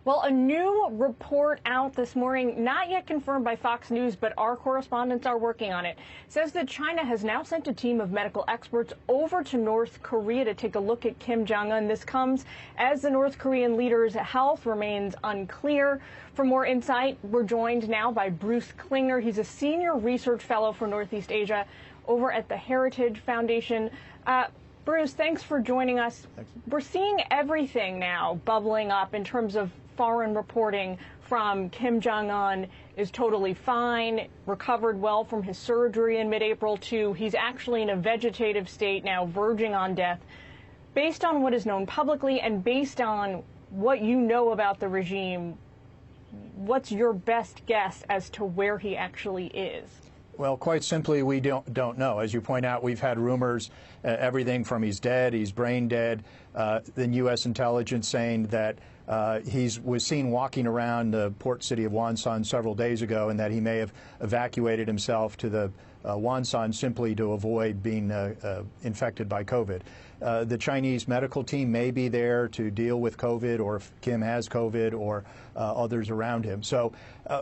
Well, a new report out this morning, not yet confirmed by Fox News, but our correspondents are working on it, says that China has now sent a team of medical experts over to North Korea to take a look at Kim Jong Un. This comes as the North Korean leader's health remains unclear. For more insight, we're joined now by Bruce Klingner. He's a senior research fellow for Northeast Asia over at the Heritage Foundation. Bruce, thanks for joining us. Thanks. We're seeing everything now bubbling up in terms of foreign reporting from Kim Jong Un is totally fine, recovered well from his surgery in mid-April, to he's actually in a vegetative state now, verging on death. Based on what is known publicly and based on what you know about the regime, what's your best guess as to where he actually is? Well, quite simply, we don't know. As you point out, we've had rumors, everything from he's dead, he's brain dead, then U.S. intelligence saying that he was seen walking around the port city of Wonsan several days ago, and that he may have evacuated himself to the Wonsan simply to avoid being infected by COVID. The Chinese medical team may be there to deal with COVID, or if Kim has COVID, or others around him. So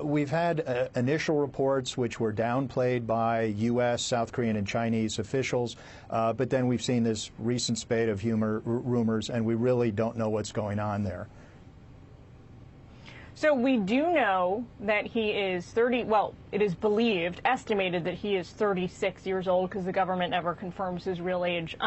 we've had initial reports which were downplayed by U.S., South Korean, and Chinese officials, but then we've seen this recent spate of rumors, and we really don't know what's going on there. So we do know that he is 30, well, it is believed, estimated that he is 36 years old because the government never confirms his real age.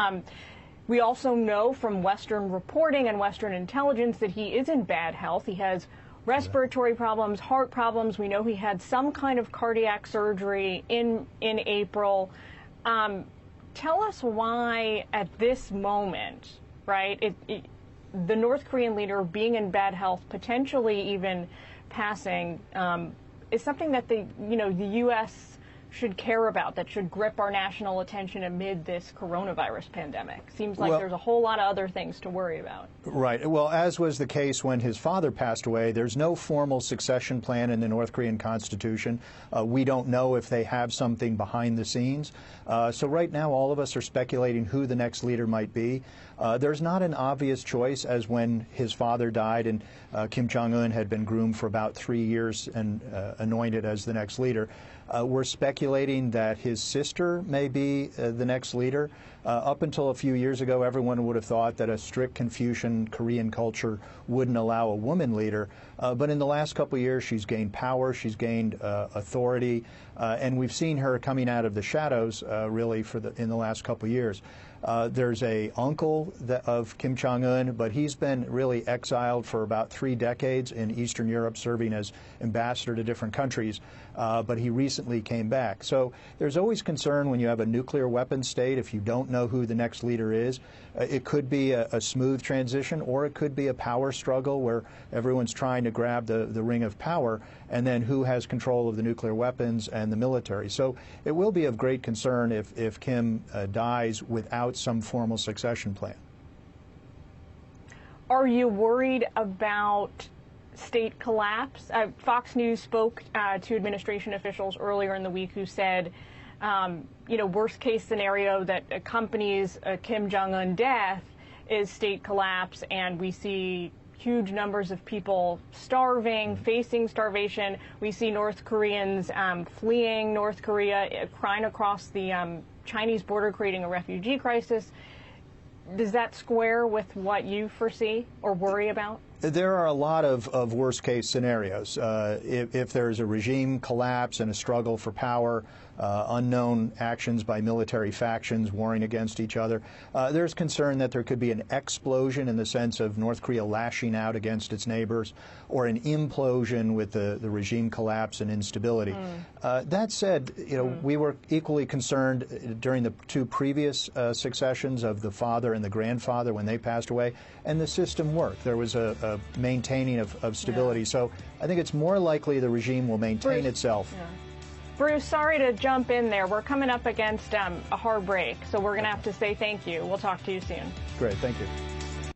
We also know from Western reporting and Western intelligence that he is in bad health. He has respiratory problems, heart problems. We know he had some kind of cardiac surgery in April. Tell us why at this moment, right, the North Korean leader being in bad health, potentially even passing, is something that the U.S. should care about, that should grip our national attention amid this coronavirus pandemic. Seems like there's a whole lot of other things to worry about. Right. Well, as was the case when his father passed away, there's no formal succession plan in the North Korean Constitution. We don't know if they have something behind the scenes. So right now, all of us are speculating who the next leader might be. There's not an obvious choice, as when his father died and Kim Jong Un had been groomed for about 3 years and anointed as the next leader. We're speculating that his sister may be the next leader. Up until a few years ago, everyone would have thought that a strict Confucian Korean culture wouldn't allow a woman leader. But in the last couple of years, she's gained power, she's gained authority, and we've seen her coming out of the shadows, really, in the last couple of years. There's an uncle of Kim Jong Un, but he's been really exiled for about 3 decades in Eastern Europe, serving as ambassador to different countries, but he recently came back. So there's always concern when you have a nuclear weapon state, if you don't know who the next leader is. It could be a smooth transition, or it could be a power struggle where everyone's trying to grab the ring of power, and then who has control of the nuclear weapons and the military. So it will be of great concern if Kim dies without some formal succession plan. Are you worried about state collapse? Fox News spoke to administration officials earlier in the week who said, worst case scenario that accompanies a Kim Jong Un death is state collapse, and we see huge numbers of people starving, facing starvation. We see North Koreans fleeing North Korea, crying across the Chinese border, creating a refugee crisis. Does that square with what you foresee or worry about? There are a lot of worst-case scenarios. If there's a regime collapse and a struggle for power, unknown actions by military factions warring against each other, there's concern that there could be an explosion in the sense of North Korea lashing out against its neighbors, or an implosion with the regime collapse and instability. That said, we were equally concerned during the 2 previous successions of the father and the grandfather when they passed away, and the system worked. There was a maintaining of stability. So I think it's more likely the regime will maintain itself. Bruce, sorry to jump in there. We're coming up against a hard break, so we're going to have to say thank you. We'll talk to you soon. Great. Thank you.